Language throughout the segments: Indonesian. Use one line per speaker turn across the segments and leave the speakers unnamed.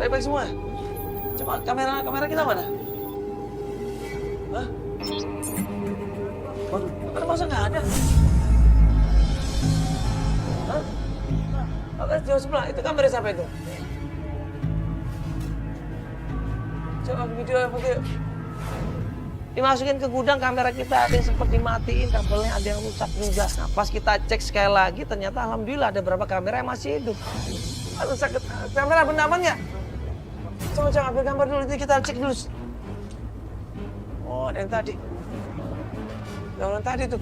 Baik-baik semua. Coba kamera kita mana? Hah? Waduh, kamera masa nggak ada? Hah? Oke, jauh sebelah. Itu kamera siapa itu? Coba video. Dimasukin ke gudang, kamera kita ada yang sempat dimatiin, kabelnya ada yang rusak juga. Nah, pas kita cek sekali lagi, ternyata alhamdulillah ada beberapa kamera yang masih hidup. Aduh, sakit. Kamera benda aman nggak? Coba ambil gambar dulu, ini kita cek dulu. Oh, ada yang tadi. Yang tadi tuh.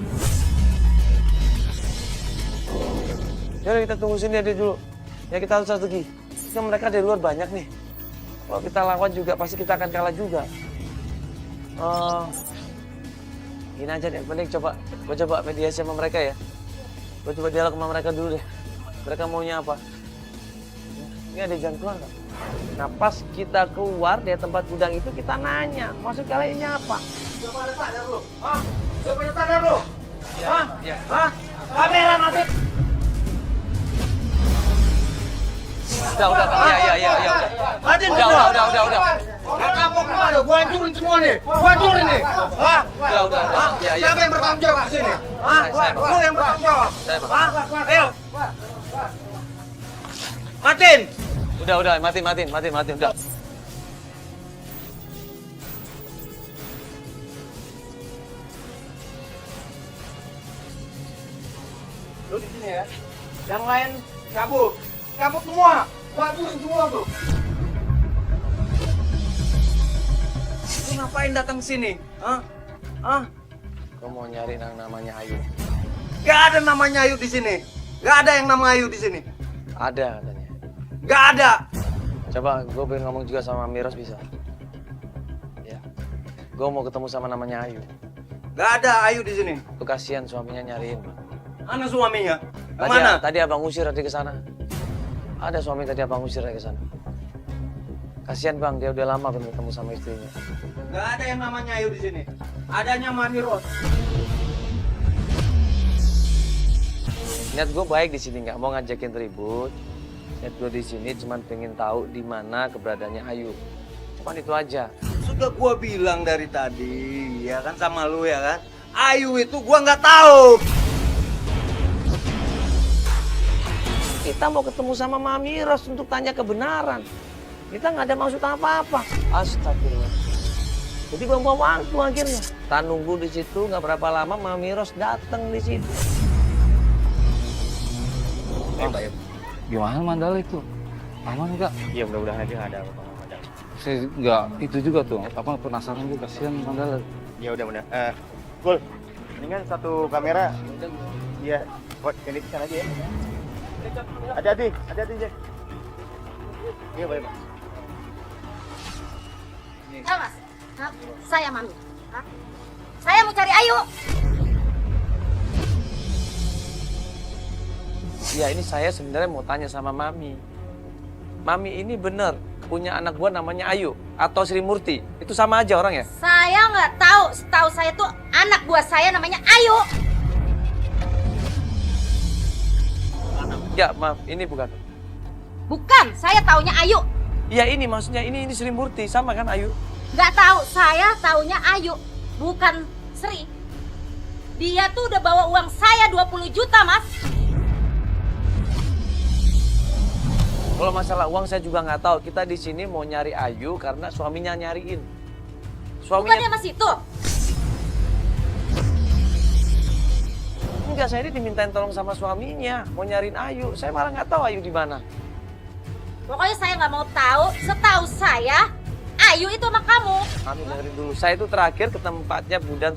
Yaudah, kita tunggu sini aja dulu. Ya, kita harus strategi. Kan mereka dari luar banyak nih. Kalau kita lawan juga, pasti kita akan kalah juga. Gini aja deh, mending gue coba mediasi sama mereka ya. Gue coba dialog sama mereka dulu deh. Mereka maunya apa? Ini ada jalan keluar nggak? Nah pas kita keluar dari tempat gudang itu kita nanya, maksud kalian ini apa? Coba ada sadar lo? Hah? Coba ada sadar lo? Hah? Ya. Hah? Kamera mati. Udah. Iya.
Adin,
Udah.
Kampung kemana? Gua hancurin semua nih. Gua hancurin nih. Hah?
Udah. Iya.
Siapa yang bertanggung jawab sini? Hah?
Saya, Bang.
Lu yang bertanggung jawab.
Saya, Bang.
Hah? Ayo. Matin.
Udah, matiin, udah.
Lu di sini ya. Yang lain cabut. Cabut semua. Gua hancurin semua tuh. Lu ngapain datang sini? Hah?
Gue mau nyari yang namanya Ayu.
Gak ada namanya Ayu di sini. Gak ada yang nama Ayu di sini.
Ada katanya.
Gak ada.
Coba gue pengen ngomong juga sama Miros bisa. Ya. Gue mau ketemu sama namanya Ayu.
Gak ada Ayu di sini.
Lu kasihan suaminya nyariin.
Mana suaminya? Yang mana?
Tadi abang usir tadi ke sana. Ada suami tadi abang usir ke sana. Kasihan bang, dia udah lama belum ketemu sama istrinya.
Gak ada yang namanya Ayu di sini. Adanya Maniros.
Niat gue baik di sini, nggak mau ngajakin ribut. Niat gue di sini cuma pengen tahu di mana keberadaannya Ayu. Cuman itu aja.
Sudah gua bilang dari tadi, ya kan sama lu ya kan. Ayu itu gua nggak tahu.
Kita mau ketemu sama Mami Ros untuk tanya kebenaran. Kita nggak ada maksud apa-apa. Astagfirullah. Jadi buang-buang waktu akhirnya. Kita nunggu di situ, nggak berapa lama Mami Ros datang di situ.
Gimana Mandala itu? Aman enggak?
Iya mudah-mudahan aja nggak ada apa-apa.
Saya enggak, itu juga tuh, penasaran juga, kasihan Mandala.
Ya udah mudah. Gul, ini kan satu kamera. Iya, buat ini di sana aja ya. Hati-hati Jack. Iya baik Mas.
Halo Mas, saya Mami. Saya mau cari Ayu.
Ya ini saya sebenarnya mau tanya sama Mami. Mami ini bener punya anak gua namanya Ayu atau Sri Murti. Itu sama aja orang ya?
Saya nggak tahu. Setahu saya tuh anak buah saya namanya Ayu.
Ya maaf, ini bukan.
Bukan, saya taunya Ayu.
Ya ini maksudnya ini Sri Murti sama kan Ayu?
Nggak tahu, saya taunya Ayu, bukan Sri. Dia tuh udah bawa uang saya 20 juta, Mas.
Kalau masalah uang saya juga nggak tahu. Kita di sini mau nyari Ayu karena suaminya nyariin.
Bukannya Mas itu?
Enggak, saya ini dimintain tolong sama suaminya mau nyariin Ayu. Saya malah nggak tahu Ayu di mana.
Pokoknya saya nggak mau tahu. Setahu saya, Ayu itu sama kamu.
Mami dengerin dulu. Saya itu terakhir ke tempatnya Bidan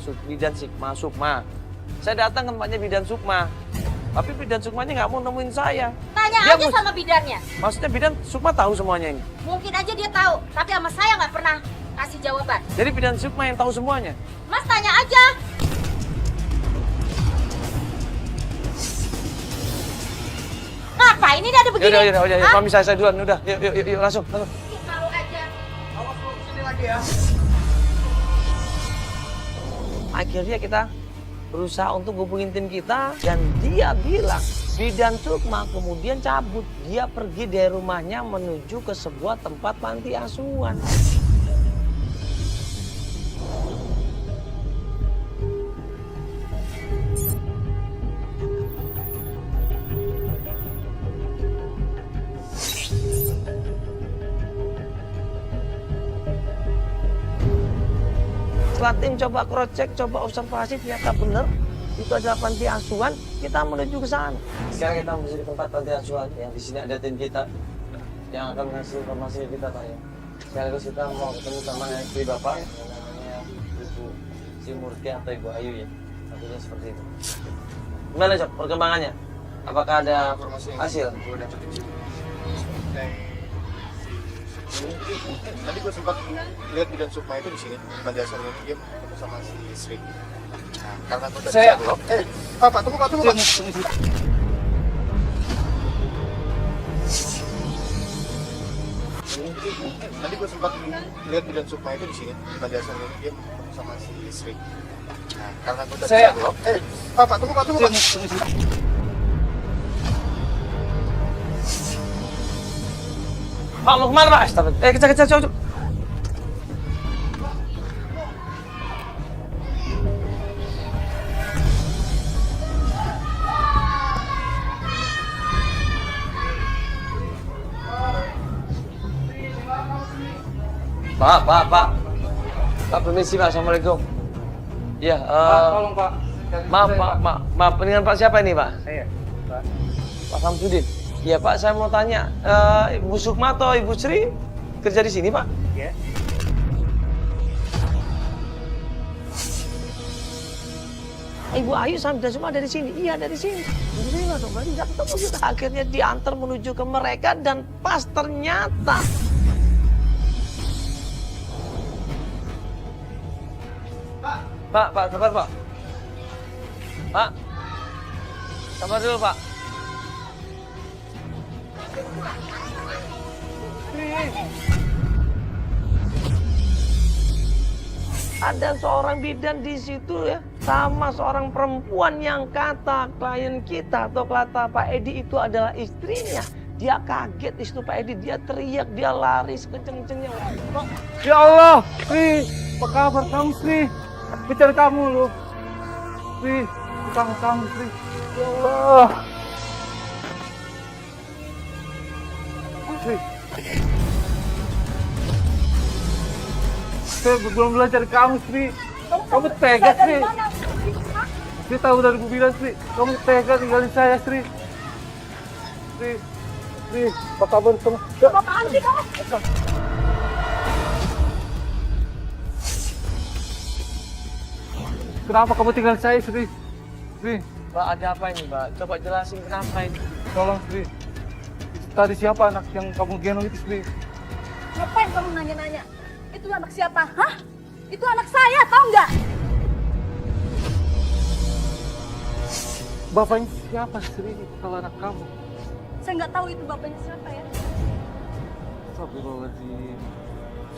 Sukma. Saya datang ke tempatnya Bidan Sukma. Tapi Bidan Sukmanya nggak mau nemuin saya.
Tanya
Dia
aja sama bidannya.
Maksudnya Bidan Sukma tahu semuanya ini.
Mungkin aja dia tahu, tapi sama saya nggak pernah kasih jawaban.
Jadi Bidan Sukma yang tahu semuanya.
Mas tanya aja. Ngapain ini ada begini?
Yaudah.
Hah?
Mami saya duluan. Udah, yuk langsung.
Tahu aja.
Awas lu kesini lagi ya.
Akhirnya kita berusaha untuk hubungin tim kita dan dia bilang Bidan Sukma kemudian cabut. Dia pergi dari rumahnya menuju ke sebuah tempat panti asuhan. Setelah tim coba cross check, coba observasi, ternyata benar itu adalah panti asuhan. Kita menuju ke sana. Sekarang kita menuju ke tempat panti asuhan yang di sini ada tim kita yang akan mengasih informasi kita, Pak ya. Sekaligus kita mau ketemu sama istri Bapak yang namanya Ibu Simurti atau Ibu Ayu ya. Satunya seperti itu. Gimana Cok perkembangannya? Apakah ada hasil?
Tadi gue sempat lihat Bidan Sukma itu di sini, panti asuhan dia ketemu sama si Sri. Nah, karena gue
Saya-
Pak, tunggu Pak. Tadi gue sempat lihat Bidan Sukma itu di sini, panti asuhan dia ketemu sama si Sri. Nah, karena gue
Saya-
Pak, tunggu Pak.
Pak mau kemana Pak? Kejar, Cok. Pak. Pak, permisi Pak, Assalamualaikum. Iya,
Tolong Pak.
maaf, dengan Pak siapa ini Pak?
Saya, Pak.
Pak Samsudin. Iya Pak, saya mau tanya, Ibu Sukma atau Ibu Sri kerja di sini Pak?
Ya.
Ibu Ayu sama Bidan Sukma ada di sini? Iya, ada di sini. Alhamdulillah dong, berarti nggak ketemu juga. Akhirnya diantar menuju ke mereka dan pas ternyata Pak, sabar Pak. Pak, sabar dulu Pak. Ada seorang bidan di situ ya, sama seorang perempuan yang kata klien kita atau kata Pak Edi itu adalah istrinya. Dia kaget di situ Pak Edi, dia teriak, dia lari sekenceng-kencengnya.
Ya Allah, Sri, apa kabar kamu Sri? Bicara kamu loh. Sri, bukan kamu Sri. Ya Allah. Sri. Saya belum belajar kamu Sri. Kamu tega Sri. Sri tahu dari Bu bilang Sri. Kamu tega tinggalin saya Sri. Sri, apa kabar kamu?
Apaan sih kamu?
Kenapa kamu tinggal saya Sri? Sri,
Pak, ada apa ini Pak? Coba jelasin kenapa ini.
tolong Sri. Tadi siapa anak yang kamu gendong itu Sri?
Ngapain kamu nanya-nanya? Itu anak siapa? Hah? Itu anak saya, tahu nggak?
Bapaknya siapa Sri kalau anak kamu?
Saya nggak tahu itu bapaknya siapa ya.
Astagfirullahaladzim.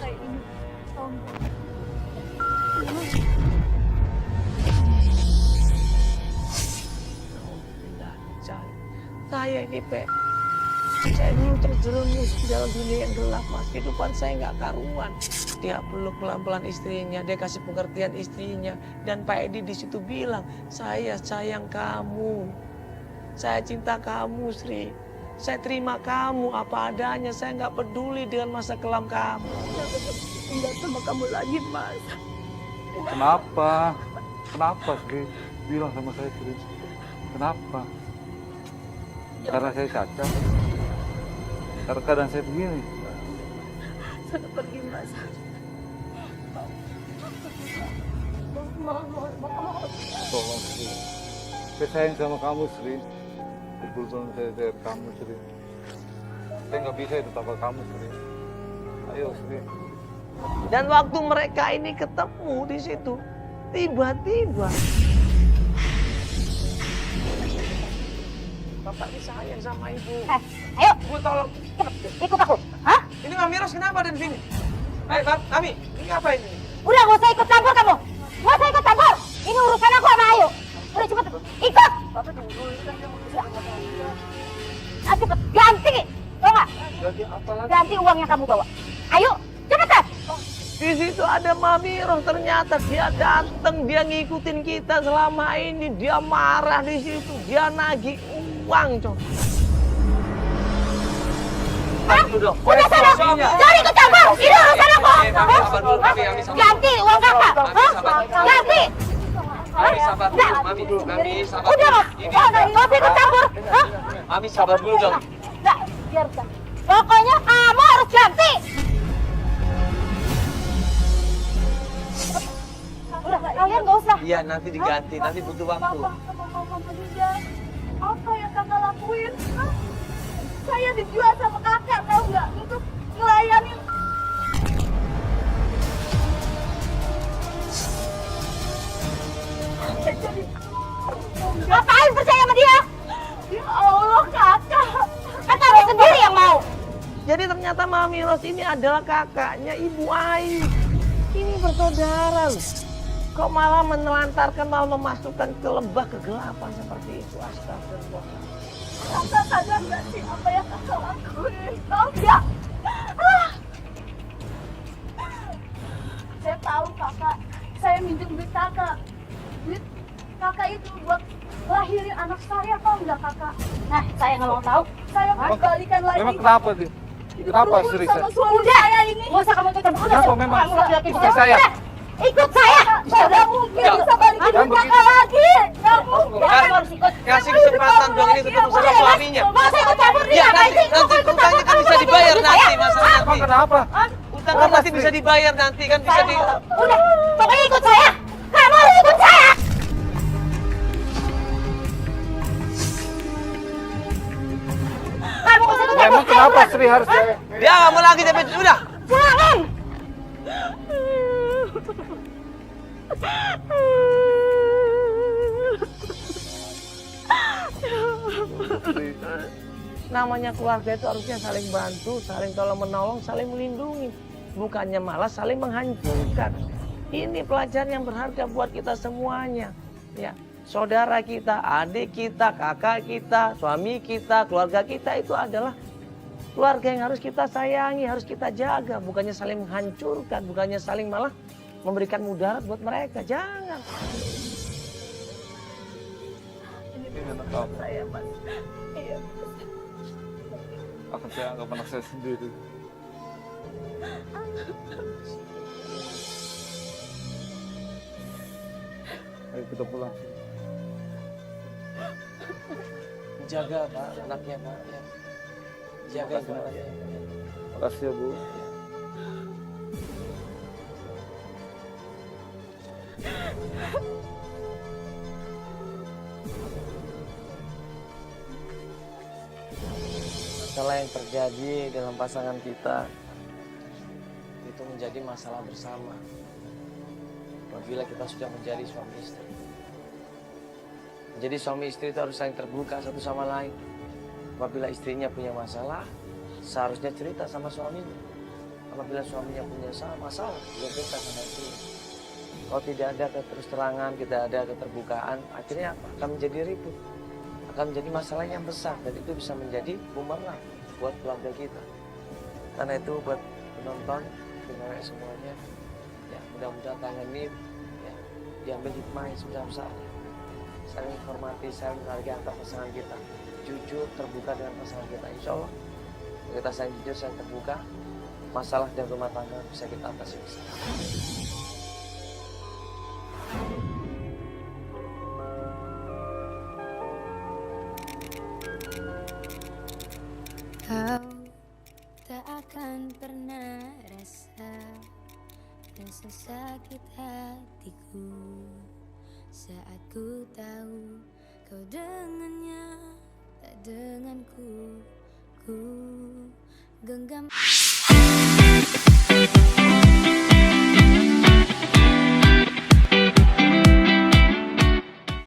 Saya ini tahun
Saya ini Pak, saya dulu terjerumus di dalam dunia yang gelap Mas. Kehidupan saya nggak karuan. Dia peluk pelan-pelan istrinya, dia kasih pengertian istrinya. Dan Pak Edi di situ bilang, saya sayang kamu. Saya cinta kamu Sri. Saya terima kamu apa adanya. Saya nggak peduli dengan masa kelam kamu.
tinggal sama kamu lagi, Mas.
Kenapa? Kenapa Sri? Bilang sama saya Sri. Kenapa? Karena saya cacat. Karena keadaan saya begini.
Saya pergi, Mas.
Tolong Sri. Saya sayang sama kamu Sri. Betul-betul saya sayang kamu Sri. Saya nggak bisa hidup tanpa kamu Sri. Ayo Sri.
Dan waktu mereka ini ketemu di situ, tiba-tiba Bapak ini sayang sama ibu.
Ayo,
Bu tolong.
ikut aku. Hah?
Ini Mami Ros kenapa ada di sini? Mami, ini apa ini?
Udah, gak usah ikut campur kamu. Gak usah ikut campur. Ini urusan aku sama Ayu. Udah cepet, ikut.
lagi apa lagi?
Ganti uang yang kamu bawa. Ayo, cepetan.
Di situ ada Mami Ros, ternyata dia datang, dia ngikutin kita selama ini, dia marah di situ, dia nagih uang, Cok.
Hah? Udah sana, jangan ikut campur. Ini urusan aku. Hah? Ganti uang kakak. Hah? Ganti.
Mami sabar dulu, Mami sabar.
Udah, nggak usah ikut campur. Hah?
Mami sabar dulu dong.
Nggak, biar udah. Pokoknya kamu harus ganti. Udah, kalian nggak usah.
Iya, nanti diganti, nanti butuh waktu.
Apa yang kakak lakuin? Hah? Saya dijual sama kakak, tahu nggak? Untuk ngelayanin. Ngapain percaya sama dia? Ya Allah, kakak. Kakak sendiri yang mau.
Jadi ternyata Mami Ros ini adalah kakaknya Ibu Ai. Ini bersaudara loh. Kok malah menelantarkan, malah memasukkan ke lembah kegelapan seperti itu. Astagfirullah.
Kakak sadar nggak sih apa yang kakak lakuin? Tahu nggak? Saya tahu kakak. Saya minjem duit kakak. Duit kakak itu buat lahirin anak saya, tahu nggak kakak? Nah, saya nggak mau tahu. Saya mau balikan lagi.
Memang kenapa sih? Kenapa Sri?
Sama suami saya ini. Nggak usah kamu ikut campur.
Kenapa memang?
Kamu laki-laki
Ikut saya.
Udah, ikut saya. Tidak mungkin bisa balikin duit kakak lagi. Nggak mungkin. Kamu harus ikut.
Kasih kesempatan dong ini ketemu sama suaminya.
Masa ikut campur dia?
Ya nanti utangnya kan bisa dibayar nanti, masalah
Emang
nanti.
kenapa?
Utang kan pasti bisa dibayar nanti, kan bisa di...
Udah, pokoknya ikut saya. Kamu harus ikut saya. Kamu harus ikut
Emang
campur.
kenapa Sri harus
Dia nggak mau lagi, tapi udah.
Jangan.
Namanya keluarga itu harusnya saling bantu, saling tolong menolong, saling melindungi. Bukannya malah saling menghancurkan. Ini pelajaran yang berharga buat kita semuanya. Ya, saudara kita, adik kita, kakak kita, suami kita, keluarga kita itu adalah keluarga yang harus kita sayangi, harus kita jaga. Bukannya saling menghancurkan, bukannya saling malah memberikan mudarat buat mereka. Jangan.
ini anak kamu?
Saya, Mas. Iya.
Akan saya anggap anak saya sendiri. Ayo kita pulang.
Jaga Pak, anaknya Pak. Ya. Jaga anaknya.
Makasih ya Bu.
Masalah yang terjadi dalam pasangan kita itu menjadi masalah bersama. Apabila kita sudah menjadi suami istri. Menjadi suami istri itu harus saling terbuka satu sama lain. Apabila istrinya punya masalah, seharusnya cerita sama suaminya. Apabila suaminya punya masalah, dia cerita sama istrinya. Kalau tidak ada keterus terangan, tidak ada keterbukaan, akhirnya apa? Akan menjadi ribut. Akan menjadi masalah yang besar dan itu bisa menjadi bumerang buat keluarga kita. Karena itu buat penonton, penonton semuanya, ya mudah-mudahan tangan ini ya, diambil hikmah yang sebesar-besarnya. Saling menghormati, saling menghargai antar pasangan kita. Jujur, terbuka dengan pasangan kita. Insya Allah, kita saling jujur, saling terbuka, masalah dan rumah tangga bisa kita atasi bersama.
Kau tak akan pernah rasa sakit hatiku saat ku tahu kau dengannya tak denganku. Ku genggam